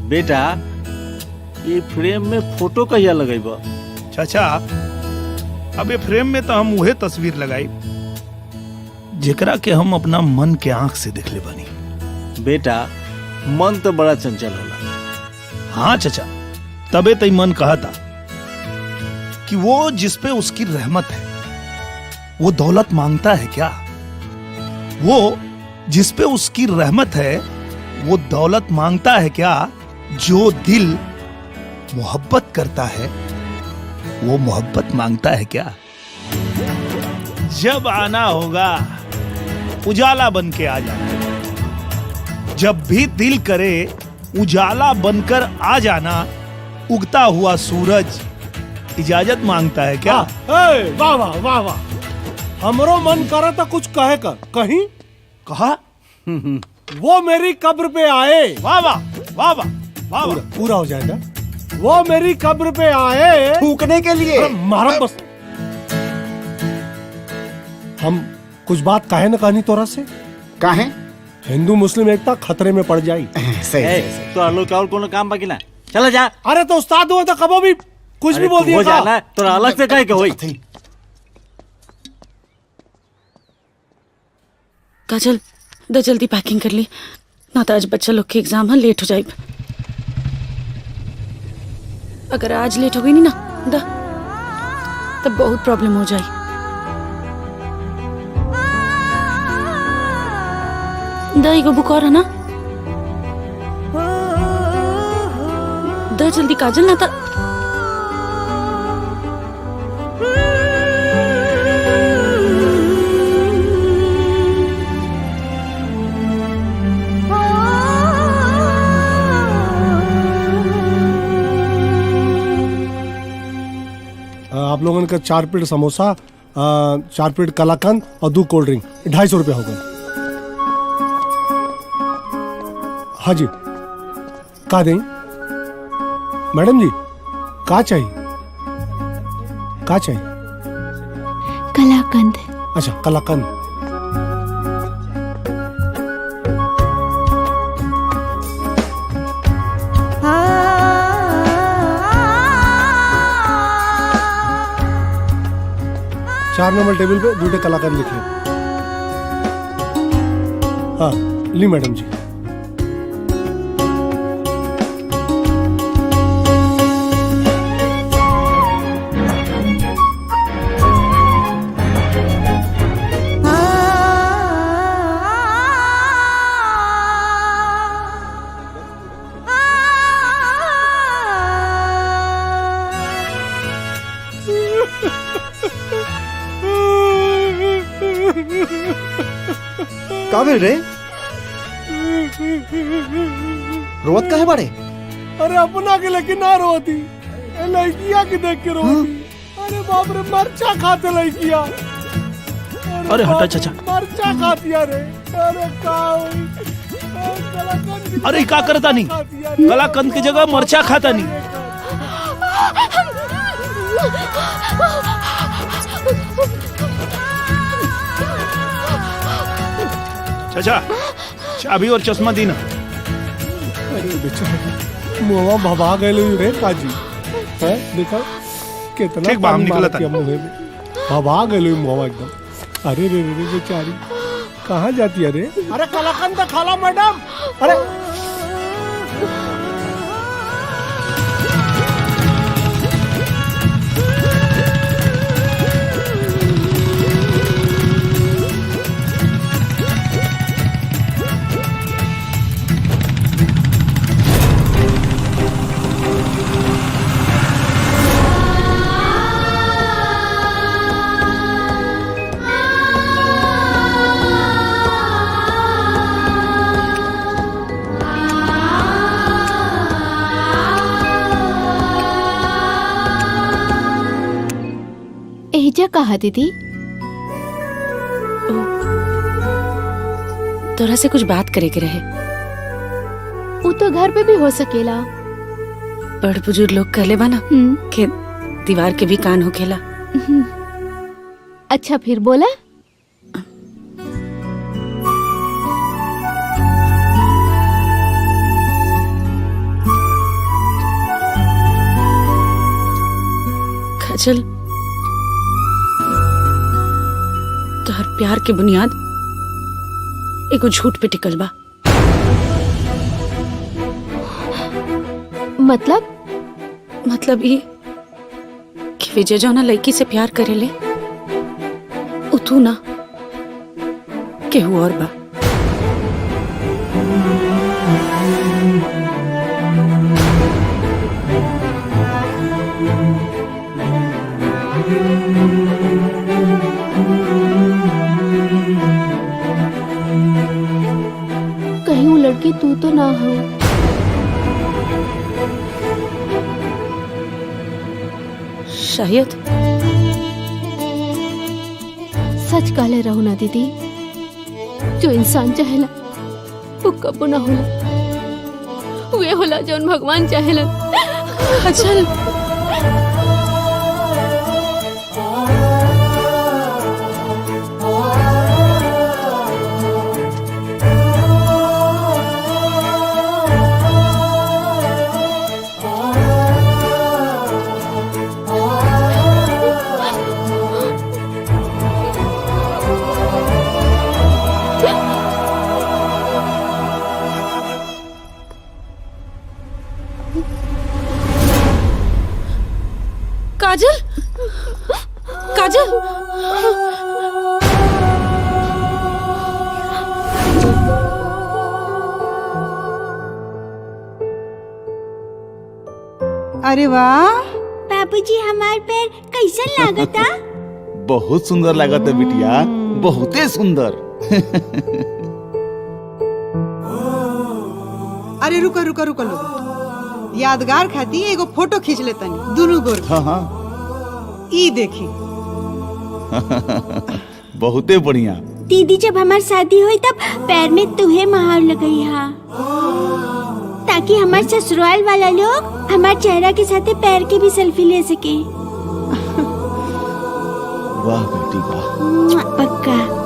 बेटा ये फ्रेम में फोटो कहिया लगेब? चाचा अब ये फ्रेम में तो हम उहे तस्वीर लगाई जेकरा के हम अपना मन के आंख से देख ले बानी। बेटा मन तो बड़ा चंचल होला। हाँ चाचा, तबे तई मन कहा था कि वो जिसपे उसकी रहमत है वो दौलत मांगता है क्या? वो जिसपे उसकी रहमत है वो दौलत मांगता है क्या? जो दिल मोहब्बत करता है वो मोहब्बत मांगता है क्या? जब आना होगा उजाला बन के आ जाना। जब भी दिल करे उजाला बनकर आ जाना। उगता हुआ सूरज इजाजत मांगता है क्या? वाह वाह वाह वाह, हमरो मन करा था कुछ कहे कर। कहीं कहा वो मेरी कब्र पे आए। वाह वाह वाह वाह वाह वाह। पूरा हो जाएगा। वो मेरी कब्र पे आए थूकने के लिए। मारा बस। हम कुछ बात कहे न कहनी तोरा से। काहे? हिंदू मुस्लिम एकता खतरे में पड़ जाई। सही तो आलो का और कोनो काम बाकी ना? चला जा। अरे तो उस्ताद हुआ तो कबो भी कुछ भी बोल दिया। हो जाना तो अलग से कहे के होई। काजल द जल्दी पैकिंग कर ली, ना तो आज बच्चा लोग के एग्जाम है, लेट हो जाए। अगर आज लेट हो गई नहीं ना द तब बहुत प्रॉब्लम हो जाए। द एगो बुक और है ना, द जल्दी काजल ना तो। आप लोगों का 4 प्लेट समोसा, 4 प्लेट कलाकंद और 2 कोल्ड ड्रिंक, 250 रुपये हो गए। हाँ जी, का दें मैडम जी? का चाहिए? का चाहिए? कलाकंद। अच्छा कलाकंद। चार नंबर टेबल पे 2 कलाकंद लिखे। हाँ ली मैडम जी। का भेल रे? रोवत काहे बाड़े? अरे अपना के लेकिन ना रोती, लड़किया के देख के रोती। अरे बाप रे, मरचा खाते लड़किया। अरे हटा चाचा। मरचा खाती रे। अरे का अरे का करता नहीं? कलाकंद की जगह मरचा खाता नहीं। चाचा चाबी और चश्मा दी ना। अरे बेचारा मुआ भभा गए रे काजी है। देखा कितना ठीक बा, हम निकला था। मुहे में भभा गए मुआ एकदम। अरे रे रे बेचारी कहाँ जाती है रे? अरे कलाकंद खाला मैडम। अरे एजा कहा दीदी? तोरा से कुछ बात करे के रहे। वो तो घर पे भी हो सकेला। बड़ बुजुर्ग लोग कहले बा ना कि दीवार के भी कान होखेला। अच्छा फिर बोला। काजल, तोहर प्यार के बुनियाद एगो झूठ पे टिकल बा। मतलब ये कि विजय जौना लड़की से प्यार करेले उ तू ना केहू और बा। कहीं वो लड़की तू तो ना हो। शायद। सच कहले रहो ना दीदी, जो इंसान चाहेला वो कबो ना होला, वे होला जौन भगवान चाहेला। काजल, काजल, काजल, अरे वाह, बाबूजी हमार पैर कैसन लागता? बहुत सुंदर लागत है बिटिया, बहुते सुंदर। अरे रुको रुको रुको लोग, यादगार खाती एगो फोटो खींच लेतनी दोनों गोर। हाँ हाँ ई देखी। बहुते बढ़िया। दीदी जब हमार शादी हुई तब पैर में तुहे महार लगई हा, ताकि हमार ससुराल वाला लोग हमार चेहरा के साथे पैर के भी सेल्फी ले सके। वाह बेटी वाह। पक्का।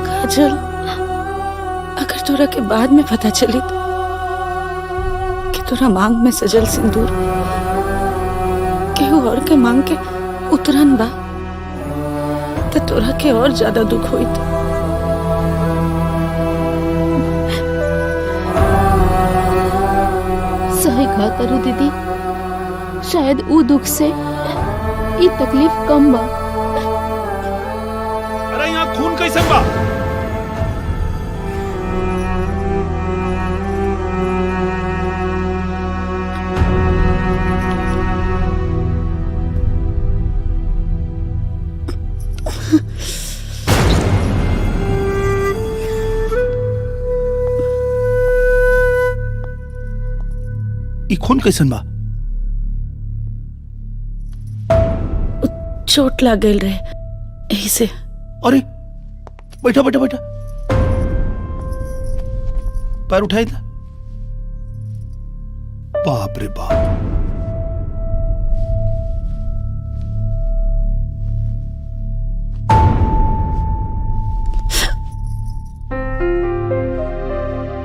काजल, अगर तोरा के बाद में पता चली कि तोरा मांग में सजल सिंदूर केहू और के मांग के उतरन बा, तो तोरा के और ज्यादा दुख होइत। सही कहा करो दीदी, शायद वो दुख से ये तकलीफ कम बा। अरे यहाँ खून कैसे बा? ई खून कैसन बा? चोट लग गई रहे यही से। अरे बैठा बैठा बैठा, पैर उठाई था। बाप रे बाप।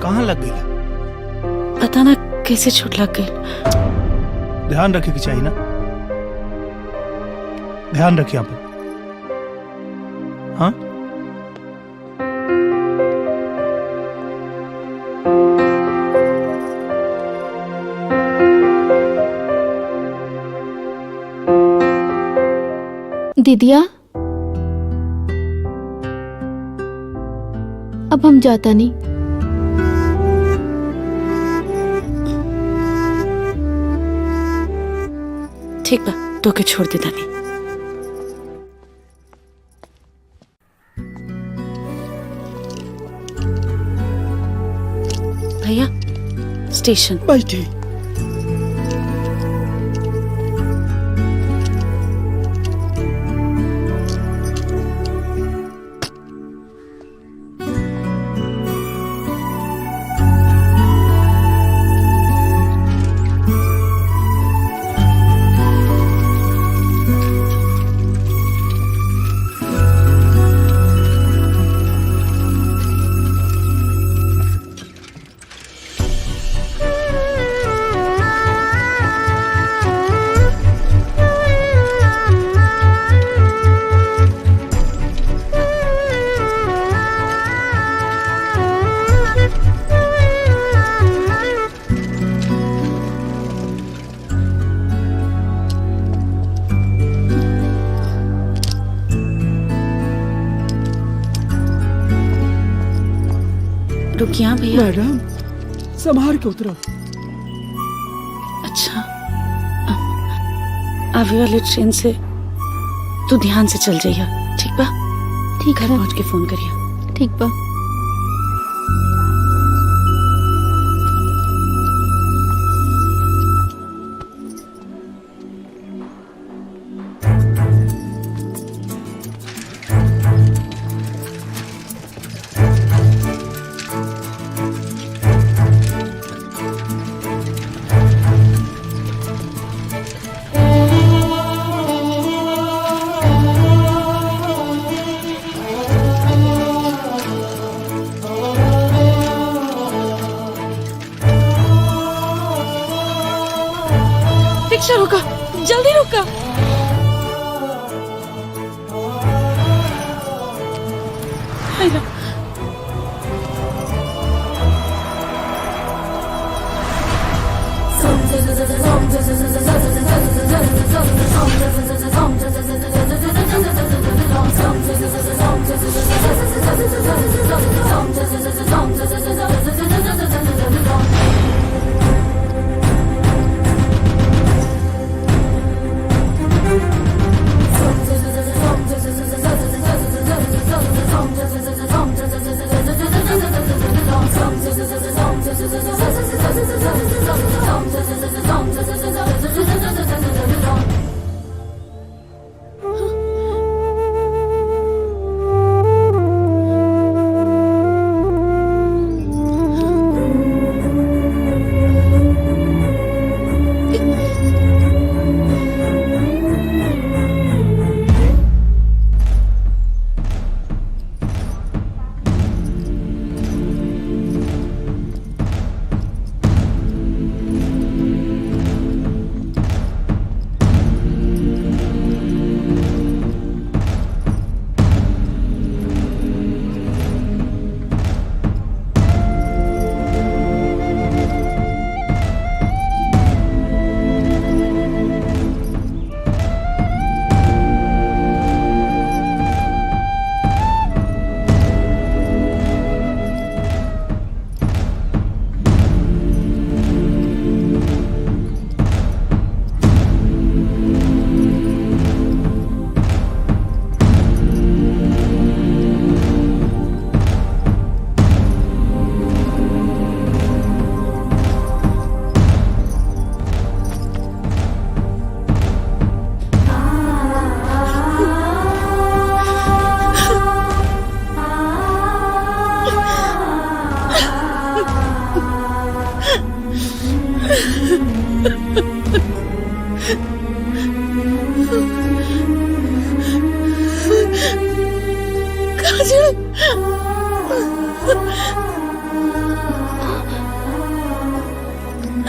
कहाँ लग गई? पता ना कैसे चोट लग गई। ध्यान रखे कि चाहिए ना, ध्यान रखिए आप। हाँ दीदिया, अब हम जाता नहीं। ठीक बा, तो के छोड़ देता नहीं। भैया, स्टेशन। बैठी। रुकिया भैया। मैडम संभाल के उतरो। अच्छा, आवे वाले ट्रेन से तू ध्यान से चल जाइए, ठीक बा? ठीक घर बा, पहुंच के फोन करिए। ठीक बा। रिक्शा रुका, जल्दी रुका। आइला।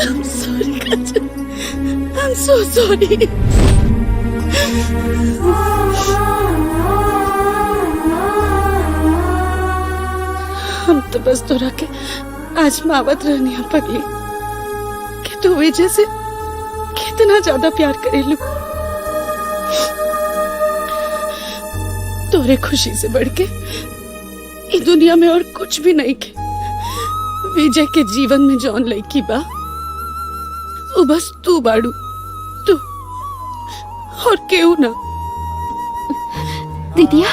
I'm sorry, Kanchan. I'm so sorry. हम तो बस तोरा के आजमावत रहनी है पगली कि तू वजह से कितना ज्यादा प्यार करेलू। तोरे खुशी से बढ़ के इस दुनिया में और कुछ भी नहीं के। विजय के जीवन में जौन लड़की बा वो बस तू बाड़ू, तू और केहू ना। दीदिया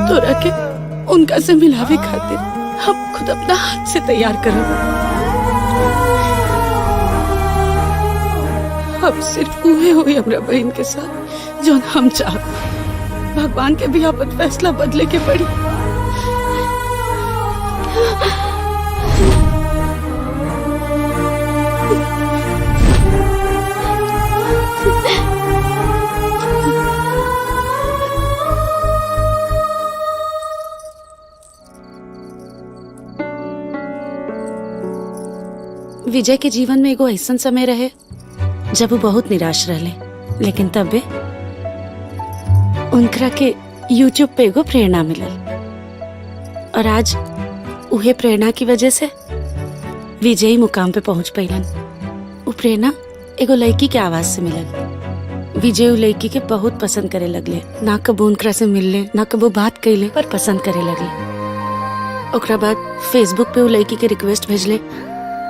तो तोरा के उनका से मिलावे खातिर हम खुद अपना हाथ से तैयार करब। अब सिर्फ उहे हुई हमरा बहन के साथ जो हम चाहब। भगवान के भी अपन फैसला बदले के पड़ी। विजय के जीवन में एगो ऐसा समय रहे जब वो बहुत निराश रहले, लेकिन तबे उनकरा के YouTube पे एगो प्रेरणा मिलल और आज उहे प्रेरणा की वजह से विजयी मुकाम पे पहुंच पैलन। वो प्रेरणा एगो लड़की के आवाज से मिलल। विजय उ लड़की के बहुत पसंद करे लगले। ना कबो उनकरा से मिलले, ना कबो बात कैले, पर पसंद करे लगले। ओकरा बाद फेसबुक पे वो लड़की के रिक्वेस्ट भेजले।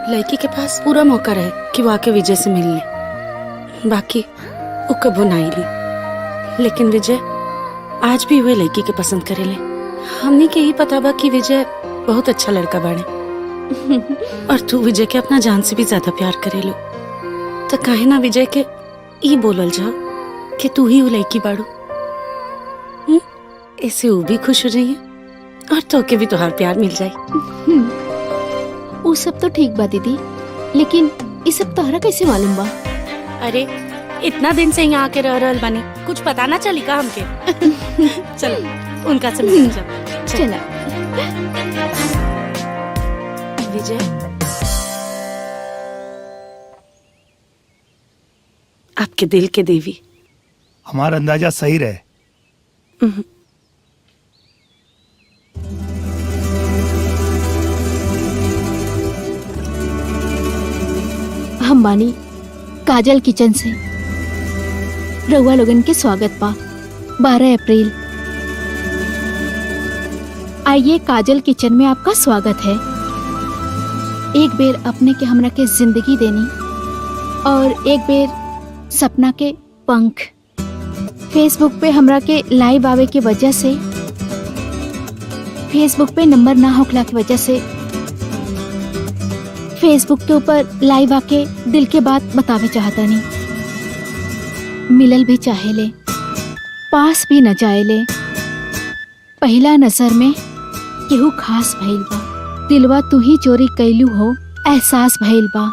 लड़की के पास पूरा मौका रहे कि वो आके विजय से मिल ले, बाकी वो कबो ना आईली। लेकिन विजय आज भी हुए लड़की के पसंद करेले। हमने के ही पता बा कि विजय बहुत अच्छा लड़का बाड़े और तू विजय के अपना जान से भी ज्यादा प्यार करेलो, तो काहे ना विजय के ये बोलल जाओ कि तू ही वो लड़की बाड़ू। ऐसे वो भी खुश हो जाइए और तो के भी तुहार प्यार मिल जाए। वो सब तो ठीक बा दीदी, लेकिन ये सब तोहरा कैसे मालूम बा? अरे इतना दिन से यहाँ आके रह रहल बानी, कुछ पता ना चली का हमके? चलो उनका से मिल जाओ। चला विजय, आपके दिल के देवी। हमारा अंदाजा सही रहे। हम बानी काजल किचन से। रउआ लोगन के स्वागत बा। 12 अप्रैल। आइए काजल किचन में आपका स्वागत है। एक बेर अपने के हमरा के जिंदगी देनी और एक बेर सपना के पंख। फेसबुक पे हमरा के लाइव आवे की वजह से, फेसबुक पे नंबर ना होखला की वजह से फेसबुक के ऊपर लाइव आके दिल के बात बतावे चाहता नहीं। मिलल भी चाहेले, पास भी न जाएले। पहला नजर में केहू खास भइल बा। दिलवा तू ही चोरी कैलू हो एहसास भइल बा।